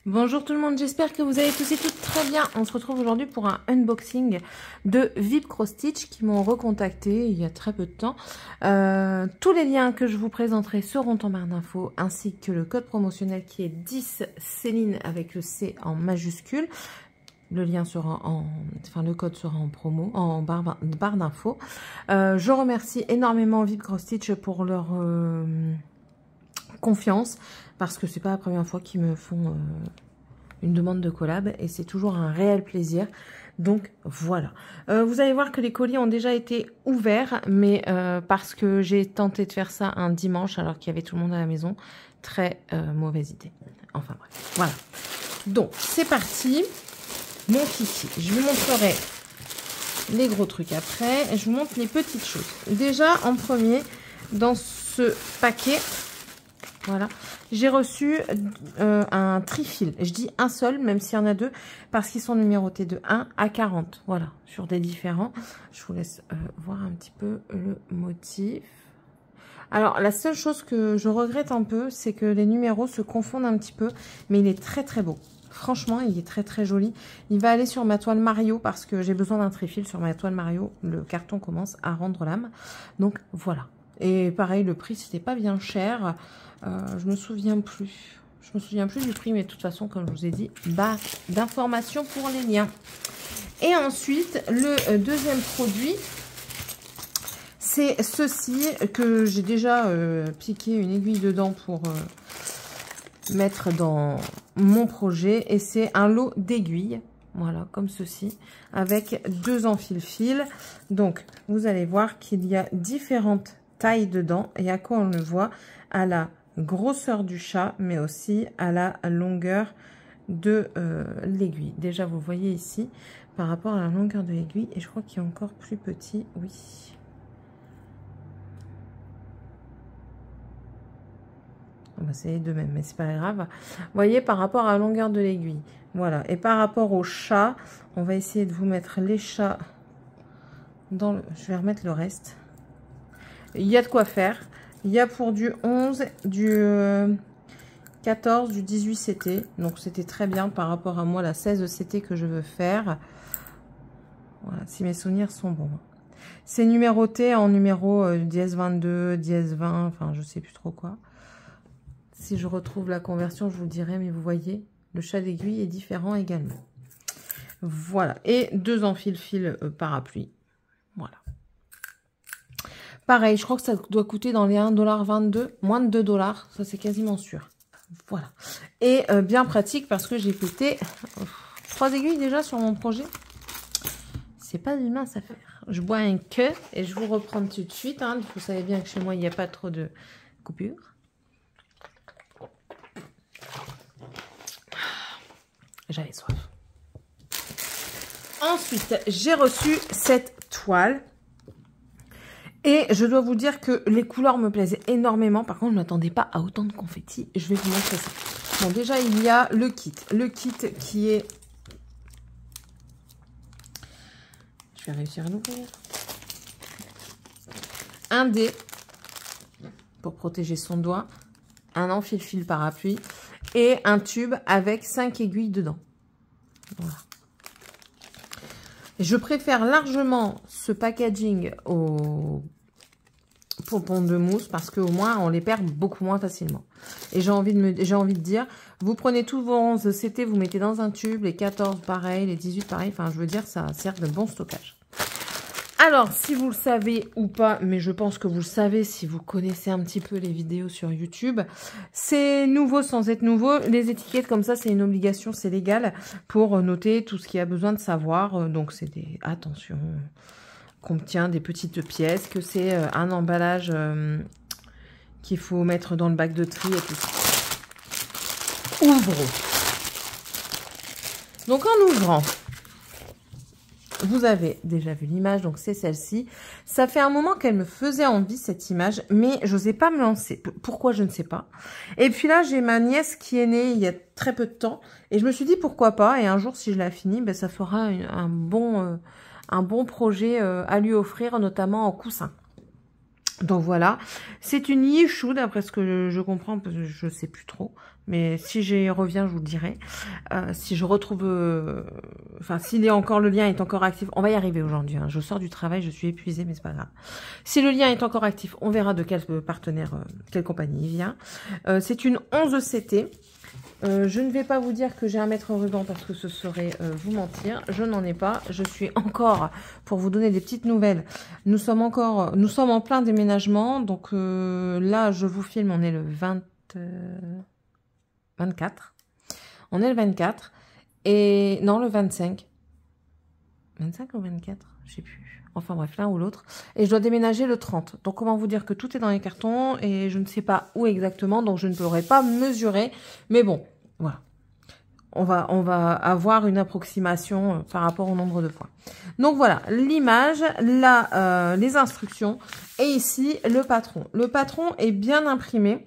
Bonjour tout le monde, j'espère que vous allez tous et toutes très bien. On se retrouve aujourd'hui pour un unboxing de VIP Cross Stitch qui m'ont recontacté il y a très peu de temps. Tous les liens que je vous présenterai seront en barre d'infos ainsi que le code promotionnel qui est 10 Céline avec le C en majuscule. Le lien sera le code sera en promo, en barre d'infos. Je remercie énormément VIP Cross Stitch pour leur confiance, parce que c'est pas la première fois qu'ils me font une demande de collab et c'est toujours un réel plaisir. Donc voilà, vous allez voir que les colis ont déjà été ouverts, mais parce que j'ai tenté de faire ça un dimanche alors qu'il y avait tout le monde à la maison, très mauvaise idée. Enfin bref, voilà. Donc c'est parti, mon fichier. Je vous montrerai les gros trucs après, je vous montre les petites choses. Déjà en premier, dans ce paquet, voilà, j'ai reçu un trifil. Je dis un seul, même s'il y en a deux, parce qu'ils sont numérotés de 1 à 40. Voilà, sur des différents. Je vous laisse voir un petit peu le motif. Alors, la seule chose que je regrette un peu, c'est que les numéros se confondent un petit peu, mais il est très très beau. Franchement, il est très très joli. Il va aller sur ma toile Mario parce que j'ai besoin d'un trifil sur ma toile Mario. Le carton commence à rendre l'âme. Donc, voilà. Et pareil, le prix, c'était pas bien cher. Je me souviens plus. Je me souviens plus du prix, mais de toute façon, comme je vous ai dit, barre d'informations pour les liens. Et ensuite, le deuxième produit, c'est ceci que j'ai déjà piqué une aiguille dedans pour mettre dans mon projet. Et c'est un lot d'aiguilles. Voilà, comme ceci, avec 2 enfile-fil. Donc, vous allez voir qu'il y a différentes tailles dedans. Et à quoi on le voit? À la grosseur du chat, mais aussi à la longueur de l'aiguille. Déjà, vous voyez ici, par rapport à la longueur de l'aiguille, et je crois qu'il est encore plus petit, oui. Bah, c'est les deux mêmes, mais c'est pas grave. Vous voyez, par rapport à la longueur de l'aiguille. Voilà. Et par rapport au chat, on va essayer de vous mettre les chats dans le... Je vais remettre le reste. Il y a de quoi faire. Il y a pour du 11, du 14, du 18 CT. Donc, c'était très bien par rapport à moi, la 16 CT que je veux faire. Voilà, si mes souvenirs sont bons. C'est numéroté en numéro dièse 22, dièse 20, enfin, je sais plus trop quoi. Si je retrouve la conversion, je vous le dirai, mais vous voyez, le chat d'aiguille est différent également. Voilà, et 2 enfile-fil parapluie. Voilà. Pareil, je crois que ça doit coûter dans les 1,22 $, moins de 2 $, ça c'est quasiment sûr. Voilà. Et bien pratique parce que j'ai pété 3 aiguilles déjà sur mon projet. C'est pas une mince affaire. Je bois un queue et je vous reprends tout de suite. Hein. Vous savez bien que chez moi, il n'y a pas trop de coupures. J'avais soif. Ensuite, j'ai reçu cette toile. Et je dois vous dire que les couleurs me plaisaient énormément. Par contre, je ne m'attendais pas à autant de confettis. Je vais vous montrer ça. Bon, déjà, il y a le kit. Le kit qui est... Je vais réussir à l'ouvrir. Un dé pour protéger son doigt. Un enfile-fil parapluie. Et un tube avec 5 aiguilles dedans. Voilà. Je préfère largement ce packaging au pompon de mousse parce qu'au moins on les perd beaucoup moins facilement. Et j'ai envie de dire, vous prenez tous vos 11 CT, vous mettez dans un tube, les 14 pareil, les 18 pareil, enfin je veux dire ça sert de bon stockage. Alors, si vous le savez ou pas, mais je pense que vous le savez si vous connaissez un petit peu les vidéos sur YouTube, c'est nouveau sans être nouveau. Les étiquettes comme ça, c'est une obligation, c'est légal pour noter tout ce qu'il y a besoin de savoir. Donc, c'est des... Attention, contient des petites pièces, que c'est un emballage qu'il faut mettre dans le bac de tri et tout ça. Ouvrons. Donc, en ouvrant... Vous avez déjà vu l'image, donc c'est celle-ci. Ça fait un moment qu'elle me faisait envie, cette image, mais je n'osais pas me lancer. Pourquoi, je ne sais pas. Et puis là, j'ai ma nièce qui est née il y a très peu de temps. Et je me suis dit, pourquoi pas. Et un jour, si je la finis, ben, ça fera un bon projet à lui offrir, notamment en coussin. Donc voilà, c'est une Yishu, d'après ce que je comprends, parce que je sais plus trop. Mais si j'y reviens, je vous le dirai. Si je retrouve... Enfin, s'il est encore, le lien est encore actif, on va y arriver aujourd'hui. Hein. Je sors du travail, je suis épuisée, mais c'est pas grave. Si le lien est encore actif, on verra de quel partenaire, quelle compagnie il vient. C'est une 11 CT. Je ne vais pas vous dire que j'ai un mètre ruban parce que ce serait vous mentir. Je n'en ai pas. Je suis encore, pour vous donner des petites nouvelles, nous sommes en plein déménagement. Donc là, je vous filme, on est le 24. On est le 24. Et non, le 25. 25 ou 24? Je sais plus. Enfin bref, l'un ou l'autre. Et je dois déménager le 30. Donc comment vous dire que tout est dans les cartons et je ne sais pas où exactement. Donc je ne pourrai pas mesurer. Mais bon, voilà. On va avoir une approximation par rapport au nombre de points. Donc voilà, l'image, là, les instructions. Et ici, le patron. Le patron est bien imprimé.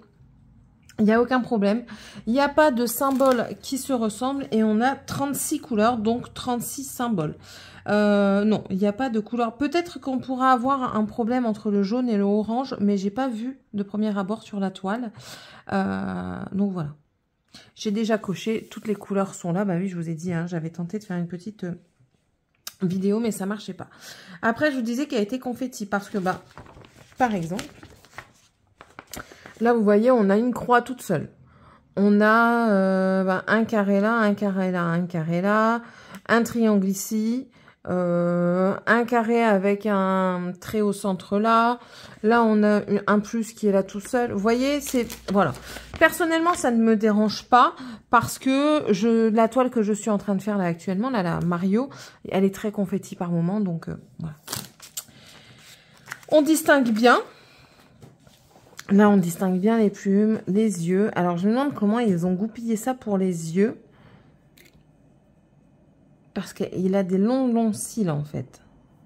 Il n'y a aucun problème. Il n'y a pas de symboles qui se ressemblent et on a 36 couleurs, donc 36 symboles. Non, il n'y a pas de couleur. Peut-être qu'on pourra avoir un problème entre le jaune et le orange, mais j'ai pas vu de premier abord sur la toile. Donc voilà. J'ai déjà coché. Toutes les couleurs sont là. Bah oui, je vous ai dit, hein, j'avais tenté de faire une petite vidéo, mais ça marchait pas. Après, je vous disais qu'elle a été confetti parce que, bah, par exemple, là, vous voyez, on a une croix toute seule. On a un carré là, un carré là, un carré là, un triangle ici, un carré avec un trait au centre là. Là, on a un plus qui est là tout seul. Vous voyez, c'est... Voilà. Personnellement, ça ne me dérange pas parce que la toile que je suis en train de faire là actuellement, là, la Mario, elle est très confetti par moment. Donc, voilà. On distingue bien. Là, on distingue bien les plumes, les yeux. Alors, je me demande comment ils ont goupillé ça pour les yeux. Parce qu'il a des longs cils, en fait.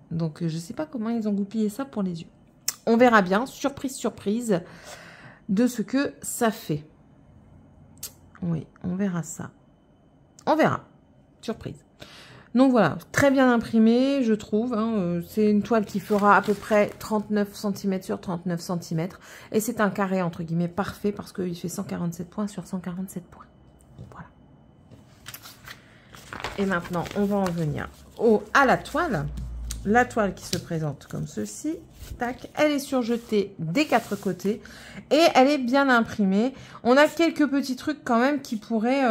Donc, je ne sais pas comment ils ont goupillé ça pour les yeux. On verra bien, surprise, surprise, de ce que ça fait. Oui, on verra ça. On verra. Surprise. Donc voilà, très bien imprimé, je trouve. Hein, c'est une toile qui fera à peu près 39 cm sur 39 cm. Et c'est un carré, entre guillemets, parfait parce qu'il fait 147 points sur 147 points. Voilà. Et maintenant, on va en venir à la toile. La toile qui se présente comme ceci. Tac, elle est surjetée des quatre côtés. Et elle est bien imprimée. On a quelques petits trucs quand même qui pourraient...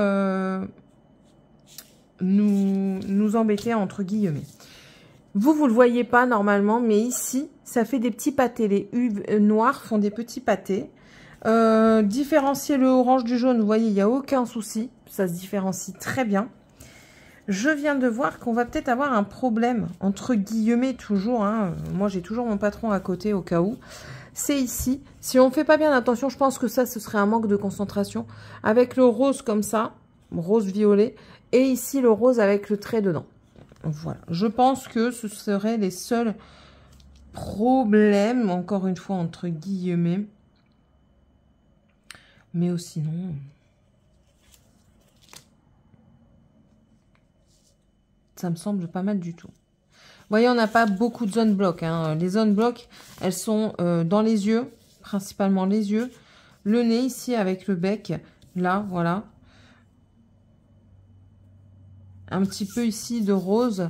nous embêter entre guillemets. Vous le voyez pas normalement, mais ici, ça fait des petits pâtés. Les U noirs font des petits pâtés. Différencier le orange du jaune, vous voyez, il n'y a aucun souci. Ça se différencie très bien. Je viens de voir qu'on va peut-être avoir un problème, entre guillemets toujours. Hein. Moi, j'ai toujours mon patron à côté au cas où. C'est ici. Si on ne fait pas bien attention, je pense que ça, ce serait un manque de concentration. Avec le rose comme ça, rose-violet. Et ici, le rose avec le trait dedans. Voilà. Je pense que ce seraient les seuls problèmes, encore une fois, entre guillemets. Mais sinon... ça me semble pas mal du tout. Vous voyez, on n'a pas beaucoup de zones blocs. Hein. Les zones blocs, elles sont dans les yeux, principalement les yeux. Le nez ici avec le bec, là, voilà. Un petit peu ici de rose.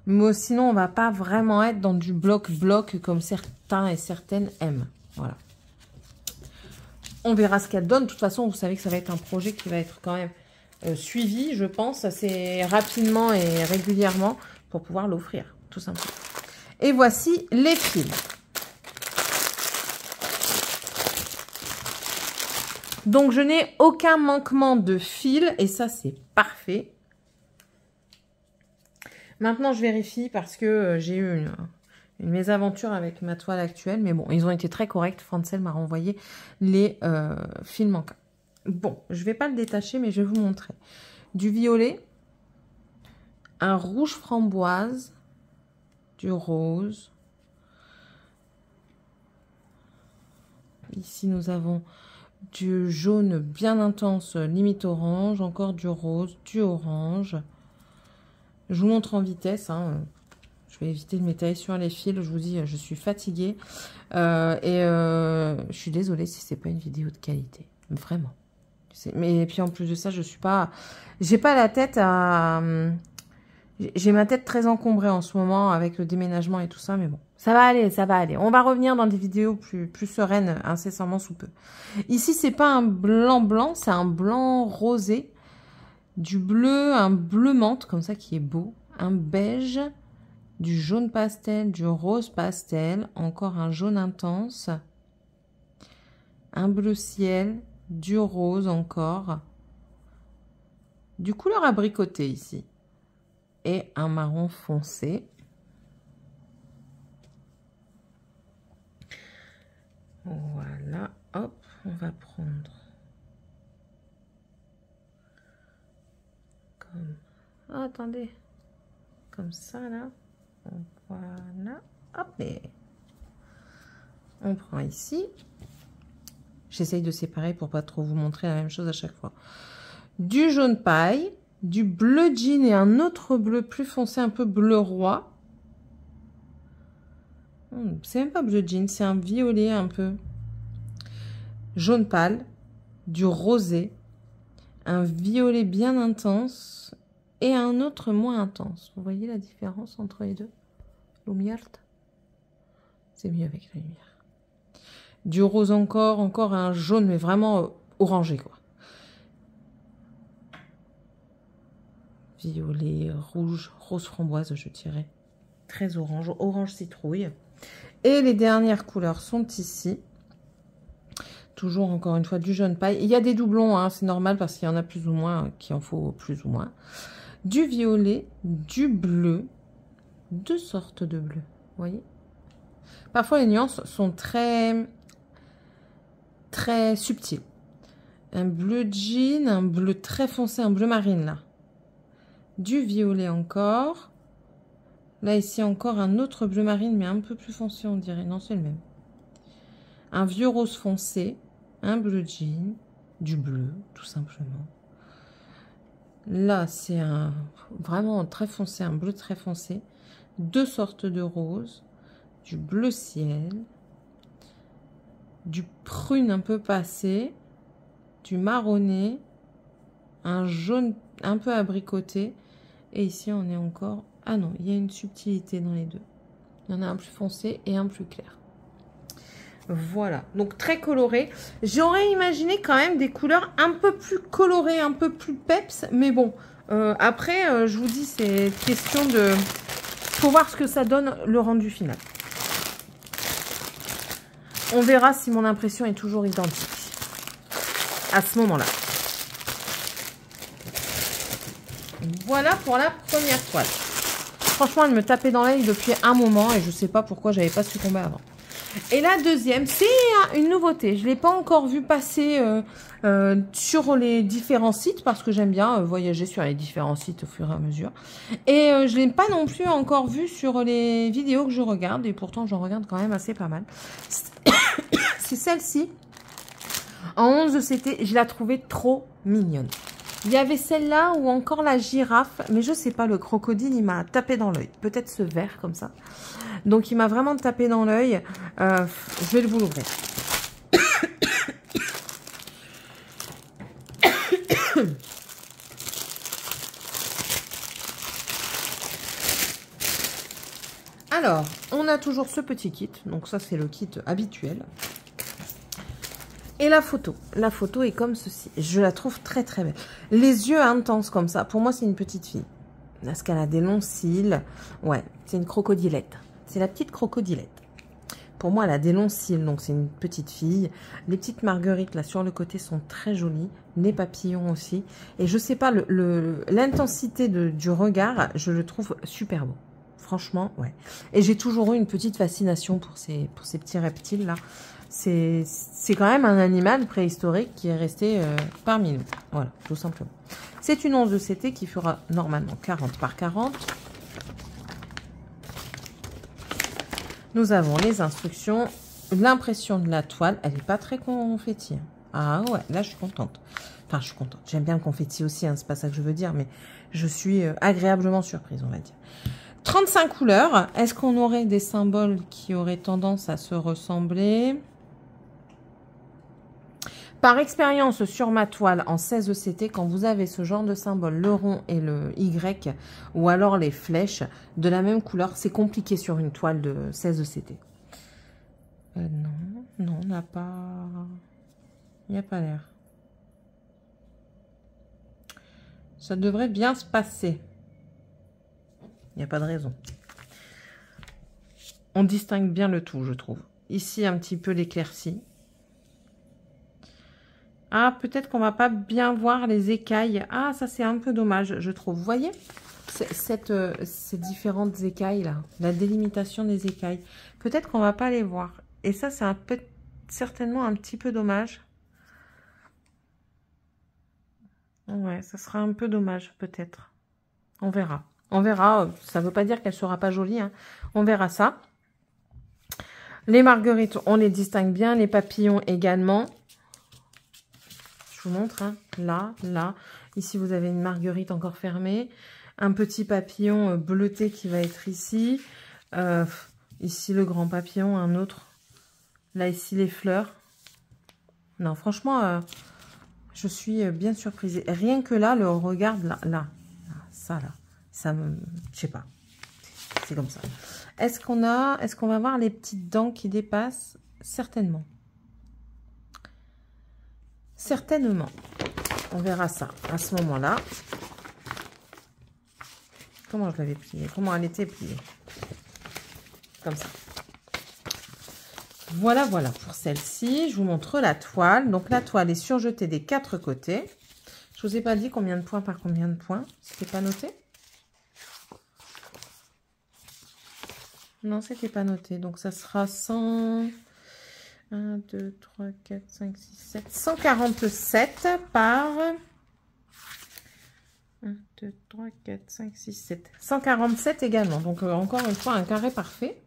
Mais sinon, on va pas vraiment être dans du bloc-bloc comme certains et certaines aiment. Voilà. On verra ce qu'elle donne. De toute façon, vous savez que ça va être un projet qui va être quand même suivi, je pense, assez rapidement et régulièrement pour pouvoir l'offrir, tout simplement. Et voici les fils. Donc, je n'ai aucun manquement de fils et ça, c'est parfait. Maintenant, je vérifie parce que j'ai eu une mésaventure avec ma toile actuelle. Mais bon, ils ont été très corrects. Francel m'a renvoyé les fils manquants. Bon, je ne vais pas le détacher, mais je vais vous montrer. Du violet, un rouge framboise, du rose. Ici, nous avons du jaune bien intense, limite orange. Encore du rose, du orange. Je vous montre en vitesse. Hein. Je vais éviter de m'étaler sur les fils. Je vous dis, je suis fatiguée. Je suis désolée si ce n'est pas une vidéo de qualité. Vraiment. Mais puis en plus de ça, je suis pas... J'ai pas la tête à... J'ai ma tête très encombrée en ce moment avec le déménagement et tout ça, mais bon. Ça va aller, ça va aller. On va revenir dans des vidéos plus sereines incessamment sous peu. Ici, c'est pas un blanc blanc, c'est un blanc rosé. Du bleu, un bleu menthe, comme ça, qui est beau. Un beige, du jaune pastel, du rose pastel. Encore un jaune intense. Un bleu ciel, du rose encore. Du couleur abricotée ici. Et un marron foncé. Voilà, hop, on va prendre comme... Oh, attendez, comme ça là, voilà, hop, et on prend ici. J'essaye de séparer pour pas trop vous montrer la même chose à chaque fois. Du jaune paille, du bleu jean et un autre bleu plus foncé, un peu bleu roi. C'est même pas bleu jean, c'est un violet un peu. Jaune pâle, du rosé, un violet bien intense et un autre moins intense. Vous voyez la différence entre les deux? Lumière. C'est mieux avec la lumière. Du rose encore un jaune, mais vraiment orangé, quoi. Violet, rouge, rose framboise, je dirais. Très orange, orange citrouille. Et les dernières couleurs sont ici. Toujours, encore une fois, du jaune paille. Il y a des doublons, hein, c'est normal parce qu'il y en a plus ou moins, qu'il en faut plus ou moins. Du violet, du bleu, deux sortes de bleu. Vous voyez? Parfois, les nuances sont très subtiles. Un bleu jean, un bleu très foncé, un bleu marine, là. Du violet encore. Là, ici, encore un autre bleu marine, mais un peu plus foncé, on dirait. Non, c'est le même. Un vieux rose foncé. Un bleu jean, du bleu, tout simplement. Là, c'est un vraiment très foncé, un bleu très foncé. Deux sortes de roses, du bleu ciel, du prune un peu passé, du marronné, un jaune un peu abricoté. Et ici, on est encore... Ah non, il y a une subtilité dans les deux. Il y en a un plus foncé et un plus clair. Voilà, donc très coloré. J'aurais imaginé quand même des couleurs un peu plus colorées, un peu plus peps. Mais bon, après, je vous dis, c'est question de... Faut voir ce que ça donne, le rendu final. On verra si mon impression est toujours identique à ce moment-là. Voilà pour la première toile. Franchement, elle me tapait dans l'œil depuis un moment et je ne sais pas pourquoi j'avais pas succombé avant. Et la deuxième, c'est une nouveauté. Je ne l'ai pas encore vu passer sur les différents sites parce que j'aime bien voyager sur les différents sites au fur et à mesure. Et je ne l'ai pas non plus encore vu sur les vidéos que je regarde. Et pourtant, j'en regarde quand même assez pas mal. C'est celle-ci. En 11 de CT, je la trouvais trop mignonne. Il y avait celle-là ou encore la girafe. Mais je sais pas, le crocodile, il m'a tapé dans l'œil. Peut-être ce vert comme ça. Donc, il m'a vraiment tapé dans l'œil. Je vais vous l'ouvrir. Alors, on a toujours ce petit kit. Donc, ça, c'est le kit habituel. Et la photo. La photo est comme ceci. Je la trouve très, très belle. Les yeux intenses comme ça. Pour moi, c'est une petite fille. Est-ce qu'elle a des longs cils? Ouais, c'est une crocodilette. C'est la petite crocodilette. Pour moi, elle a des longs cils, donc c'est une petite fille. Les petites marguerites, là, sur le côté, sont très jolies. Les papillons aussi. Et je sais pas, l'intensité du regard, je le trouve super beau. Franchement, ouais. Et j'ai toujours eu une petite fascination pour ces petits reptiles-là. C'est quand même un animal préhistorique qui est resté parmi nous. Voilà, tout simplement. C'est une 11 de CT qui fera normalement 40 par 40. Nous avons les instructions, l'impression de la toile. Elle n'est pas très confetti. Ah ouais, là je suis contente. Enfin, je suis contente. J'aime bien le confetti aussi, hein, c'est pas ça que je veux dire, mais je suis agréablement surprise, on va dire. 35 couleurs. Est-ce qu'on aurait des symboles qui auraient tendance à se ressembler? Par expérience sur ma toile en 16 ECT, quand vous avez ce genre de symbole, le rond et le Y, ou alors les flèches de la même couleur, c'est compliqué sur une toile de 16 ECT. Non, non, on n'a pas... Il n'y a pas l'air. Ça devrait bien se passer. Il n'y a pas de raison. On distingue bien le tout, je trouve. Ici, un petit peu l'éclaircie. Ah, peut-être qu'on va pas bien voir les écailles. Ah, ça, c'est un peu dommage, je trouve. Vous voyez ces différentes écailles, là. La délimitation des écailles. Peut-être qu'on va pas les voir. Et ça, c'est certainement un petit peu dommage. Ouais, ça sera un peu dommage, peut-être. On verra. On verra. Ça ne veut pas dire qu'elle sera pas jolie, hein. On verra ça. Les marguerites, on les distingue bien. Les papillons également. Je vous montre, hein. Là, là. Ici, vous avez une marguerite encore fermée. Un petit papillon bleuté qui va être ici. Ici, le grand papillon, un autre. Là, ici, les fleurs. Non, franchement, je suis bien surprise. Rien que là, le regard, là, ça, me... Je sais pas. C'est comme ça. Est-ce qu'on va voir les petites dents qui dépassent? Certainement. Certainement. On verra ça à ce moment-là. Comment je l'avais pliée? Comment elle était pliée? Comme ça. Voilà, voilà pour celle-ci. Je vous montre la toile. Donc, la toile est surjetée des 4 côtés. Je vous ai pas dit combien de points par combien de points. C'était pas noté? Non, c'était pas noté. Donc, ça sera 100... 1, 2, 3, 4, 5, 6, 7... 147 par... 1, 2, 3, 4, 5, 6, 7... 147 également. Donc, encore une fois, un carré parfait.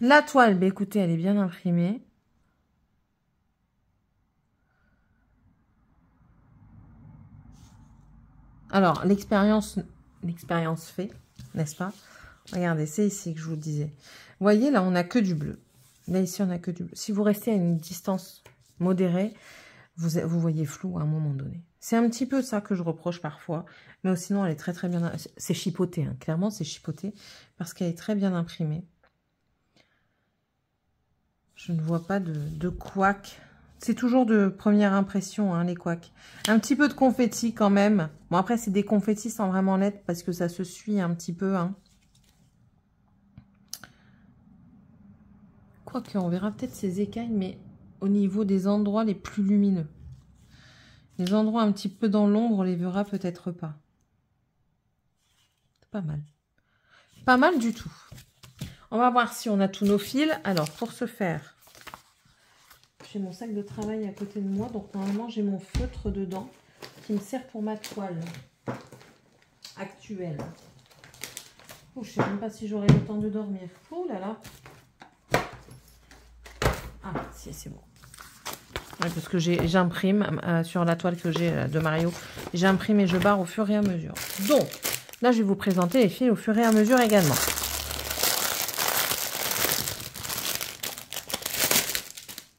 La toile, bah, écoutez, elle est bien imprimée. Alors, l'expérience fait, n'est-ce pas? Regardez, c'est ici que je vous disais. Vous voyez, là, on n'a que du bleu. Là, ici, on n'a que du bleu. Si vous restez à une distance modérée, vous voyez flou à un moment donné. C'est un petit peu ça que je reproche parfois. Mais sinon, elle est très, très bien... C'est chipoté, hein. Clairement, c'est chipoté parce qu'elle est très bien imprimée. Je ne vois pas de couac. C'est toujours de première impression, hein, les couacs. Un petit peu de confetti quand même. Bon, après, c'est des confettis sans vraiment l'être parce que ça se suit un petit peu. Hein. Quoique, on verra peut-être ces écailles, mais au niveau des endroits les plus lumineux. Les endroits un petit peu dans l'ombre, on les verra peut-être pas. C'est pas mal. Pas mal du tout. On va voir si on a tous nos fils. Alors, pour ce faire, j'ai mon sac de travail à côté de moi. Donc, normalement, j'ai mon feutre dedans qui me sert pour ma toile actuelle. Oh, je ne sais même pas si j'aurai le temps de dormir. Oh là là. Ah, si, c'est bon. Ouais, parce que j'imprime sur la toile que j'ai de Mario. J'imprime et je barre au fur et à mesure. Donc, là, je vais vous présenter les fils au fur et à mesure également.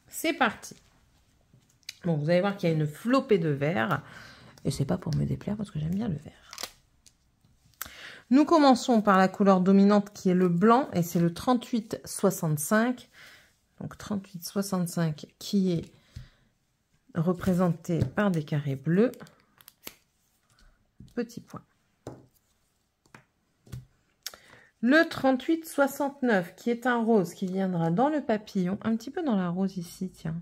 C'est parti. Bon, vous allez voir qu'il y a une flopée de vert. Et c'est pas pour me déplaire parce que j'aime bien le vert. Nous commençons par la couleur dominante qui est le blanc. Et c'est le 38-65. Donc 38-65 qui est représenté par des carrés bleus. Petit point. Le 38-69 qui est un rose qui viendra dans le papillon. Un petit peu dans la rose ici, tiens.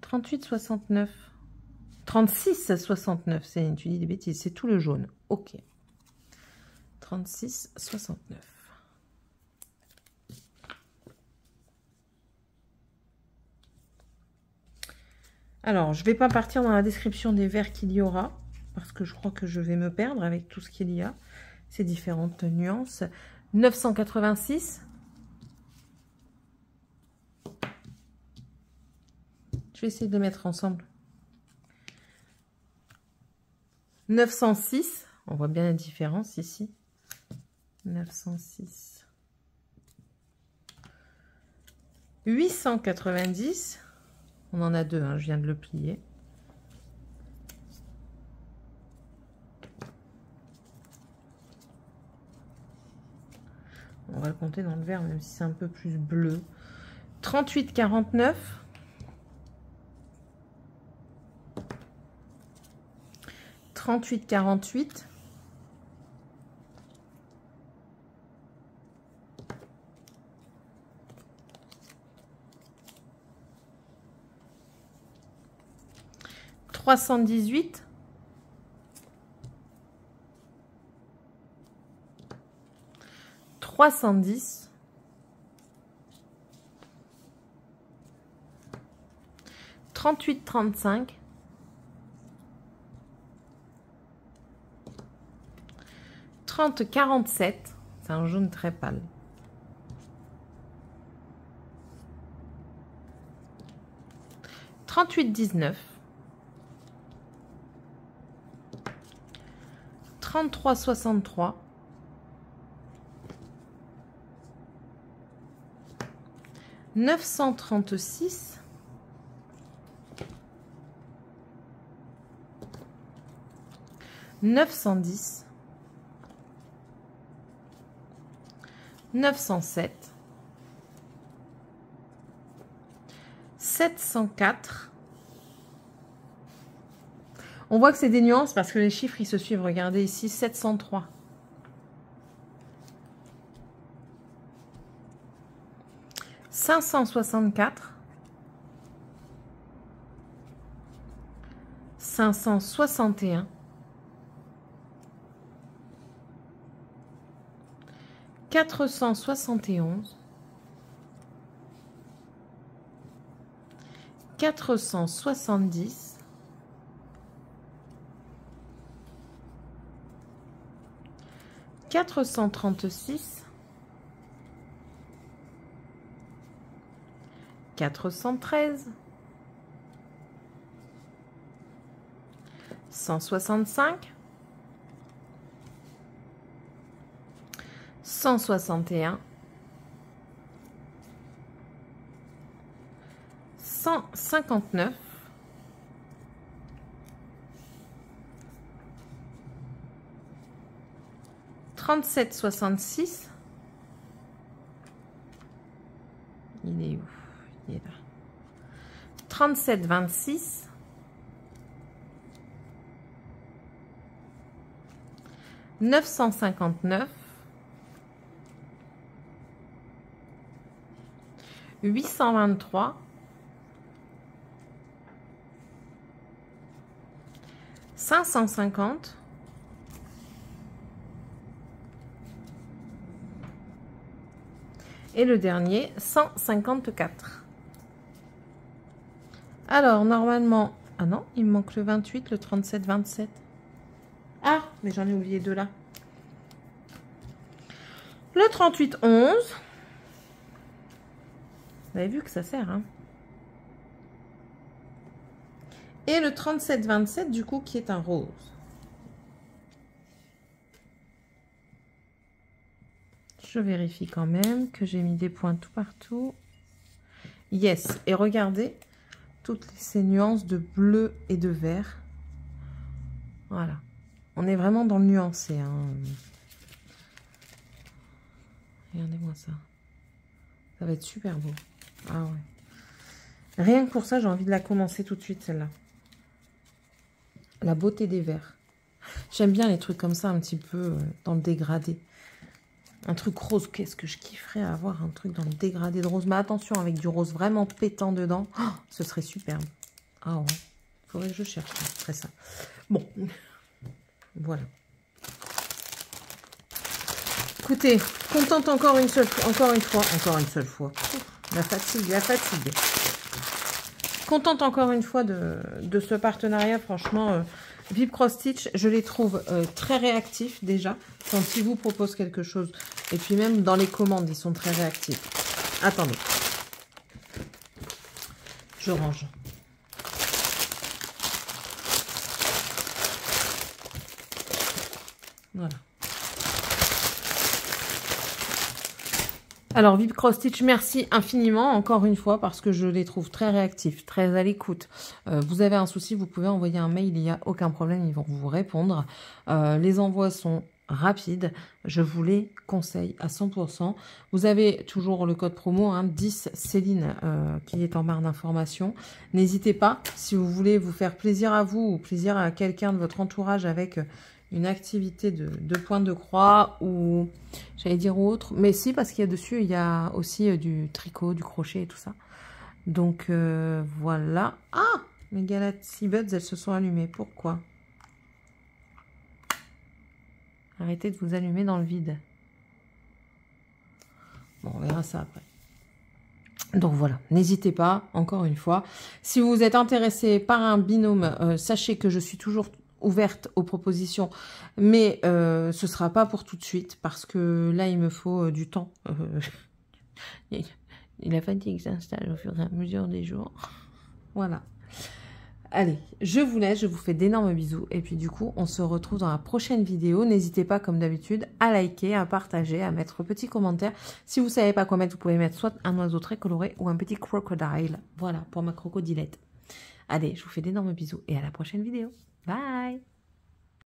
38-69. 36-69, c'est tu dis des bêtises, c'est tout le jaune. Ok. 36-69. Alors, je ne vais pas partir dans la description des verts qu'il y aura, parce que je crois que je vais me perdre avec tout ce qu'il y a, ces différentes nuances. 986. Je vais essayer de les mettre ensemble. 906, on voit bien la différence ici. 906. 890. On en a deux, hein, je viens de le plier. On va le compter dans le vert, même si c'est un peu plus bleu. 38, 49. 38, 48. 318. 310. 38, 35. 30, 47. C'est un jaune très pâle. 38, 19. 33, 63. 936. 910. 907. 704. On voit que c'est des nuances parce que les chiffres, ils se suivent. Regardez ici, 703. 564. 561. 471. 470. 436. 413. 165. 161. 159. 37, 66. Il est où? Il est là. 37, 26. 959. 823. 550. Et le dernier, 154. Alors, normalement... Ah non, il me manque le 28, le 37, 27. Ah, mais j'en ai oublié deux là. Le 38, 11. Vous avez vu que ça sert, hein. Et le 37, 27, du coup, qui est un rose. Je vérifie quand même que j'ai mis des points tout partout. Yes. Et regardez toutes ces nuances de bleu et de vert. Voilà. On est vraiment dans le nuancé, hein. Regardez-moi ça. Ça va être super beau. Ah ouais. Rien que pour ça, j'ai envie de la commencer tout de suite, celle-là. La beauté des verts. J'aime bien les trucs comme ça, un petit peu dans le dégradé. Un truc rose, qu'est-ce que je kifferais avoir un truc dans le dégradé de rose. Mais attention, avec du rose vraiment pétant dedans, oh, ce serait superbe. Ah ouais, faudrait que je cherche, ce serait ça. Bon, voilà. Écoutez, contente encore une seule fois. La fatigue. Contente encore une fois de ce partenariat, franchement. Vibcross Stitch, je les trouve très réactifs déjà, quand ils vous proposent quelque chose. Et puis même dans les commandes, ils sont très réactifs. Attendez. Je range. Voilà. Alors, VIP Cross Stitch, merci infiniment, encore une fois, parce que je les trouve très réactifs, très à l'écoute. Vous avez un souci, vous pouvez envoyer un mail, il n'y a aucun problème, ils vont vous répondre. Les envois sont rapides, je vous les conseille à 100%. Vous avez toujours le code promo, 10 Céline, qui est en barre d'information. N'hésitez pas, si vous voulez vous faire plaisir à vous ou plaisir à quelqu'un de votre entourage avec une activité de pointe de croix ou, j'allais dire autre, mais si, parce qu'il y a dessus, il y a aussi du tricot, du crochet et tout ça. Donc, voilà. Ah, mes Galaxy Buds, elles se sont allumées. Pourquoi? Arrêtez de vous allumer dans le vide. Bon, on verra ça après. Donc voilà, n'hésitez pas, encore une fois. Si vous êtes intéressé par un binôme, sachez que je suis toujours ouverte aux propositions, mais ce ne sera pas pour tout de suite, parce que là, il me faut du temps. La fatigue s'installe au fur et à mesure des jours. Voilà. Allez, je vous laisse, je vous fais d'énormes bisous. Et puis du coup, on se retrouve dans la prochaine vidéo. N'hésitez pas, comme d'habitude, à liker, à partager, à mettre petit commentaire. Si vous ne savez pas quoi mettre, vous pouvez mettre soit un oiseau très coloré ou un petit crocodile. Voilà, pour ma crocodilette. Allez, je vous fais d'énormes bisous et à la prochaine vidéo. Bye!